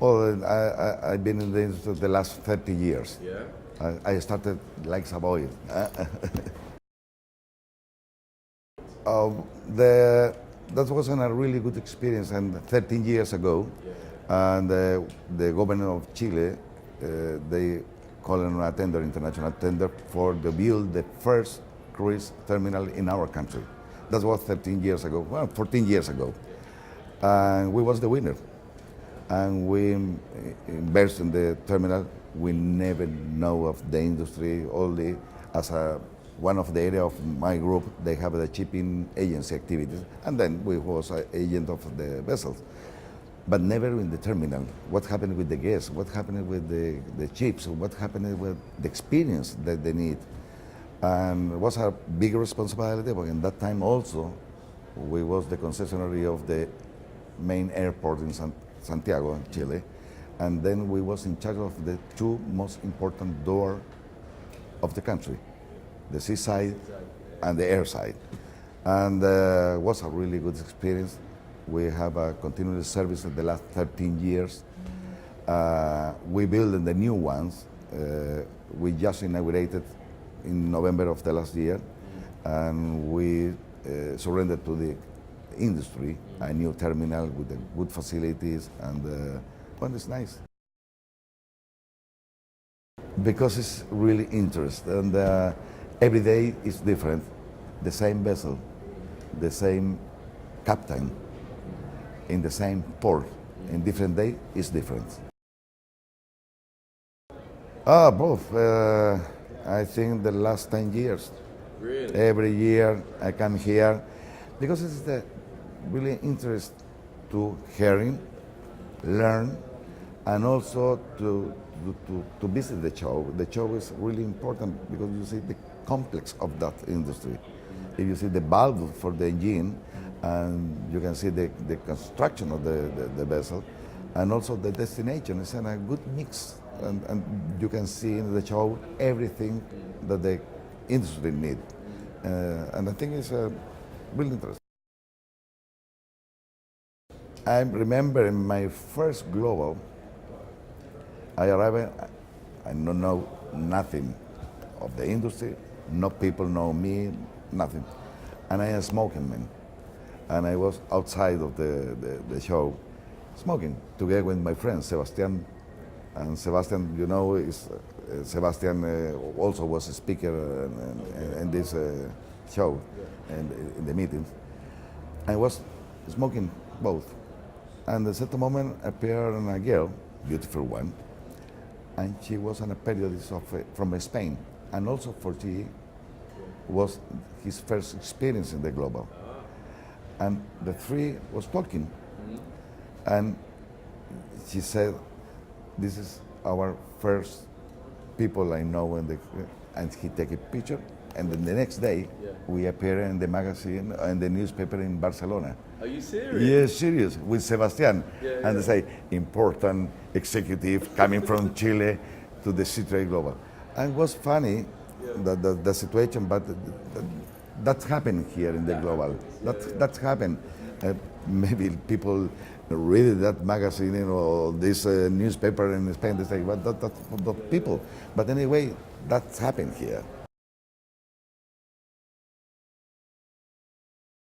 Well, I've been in the industry the last 30 years. Yeah. I started like Savoy. That wasn't a really good experience, and 13 years ago, and the government of Chile, they called on a tender, international tender, for to build the first cruise terminal in our country. That was 13 years ago, well, 14 years ago, and we was the winner. And we invest in the terminal. We never know of the industry, only as one of the area of my group, they have the shipping agency activities, and then we was an agent of the vessels, but never in the terminal. What happened with the guests? What happened with the ships? What happened with the experience that they need? And it was a big responsibility, but in that time also, we was the concessionary of the main airport in Santiago, Chile, and then we was in charge of the two most important doors of the country, the seaside and the airside. And it was a really good experience. We have a continuous service in the last 13 years. We built the new ones. We just inaugurated in November of the last year, and we surrendered to the industry a new terminal with the good facilities, and well, it's nice because it's really interesting, and every day is different. The same vessel, the same captain, in the same port, in different day is different. Both. I think the last 10 years. Really? Every year I come here because it's the really interest to hearing, learn, and also to visit the show. The show is really important because you see the complex of that industry. If you see the valve for the engine, and you can see the construction of the vessel, and also the destination. It's a good mix, and you can see in the show everything that the industry need. And I think it's really interesting. I remember in my first global, I arrived, I don't know nothing of the industry, no people know me, nothing. And I am smoking, man. And I was outside of the show smoking together with my friend Sebastian. And Sebastian, you know, Sebastian also was a speaker in this show and in the meetings. I was smoking both. And at a certain moment appeared a girl, beautiful one, and she was on a periodist from Spain. And also for she was his first experience in the global. And the three was talking. And she said, this is our first people I know, and he take a picture. And then the next day, we appear in the magazine and the newspaper in Barcelona. Are you serious? Yes, serious, with Sebastian. And they say, important executive coming from Chile to the Sea-Trade Global. And it was funny, the situation, but that happened here in the global. That happened. Maybe people read that magazine or this newspaper in Spain, they say, well, that's people. But anyway, that's happened here.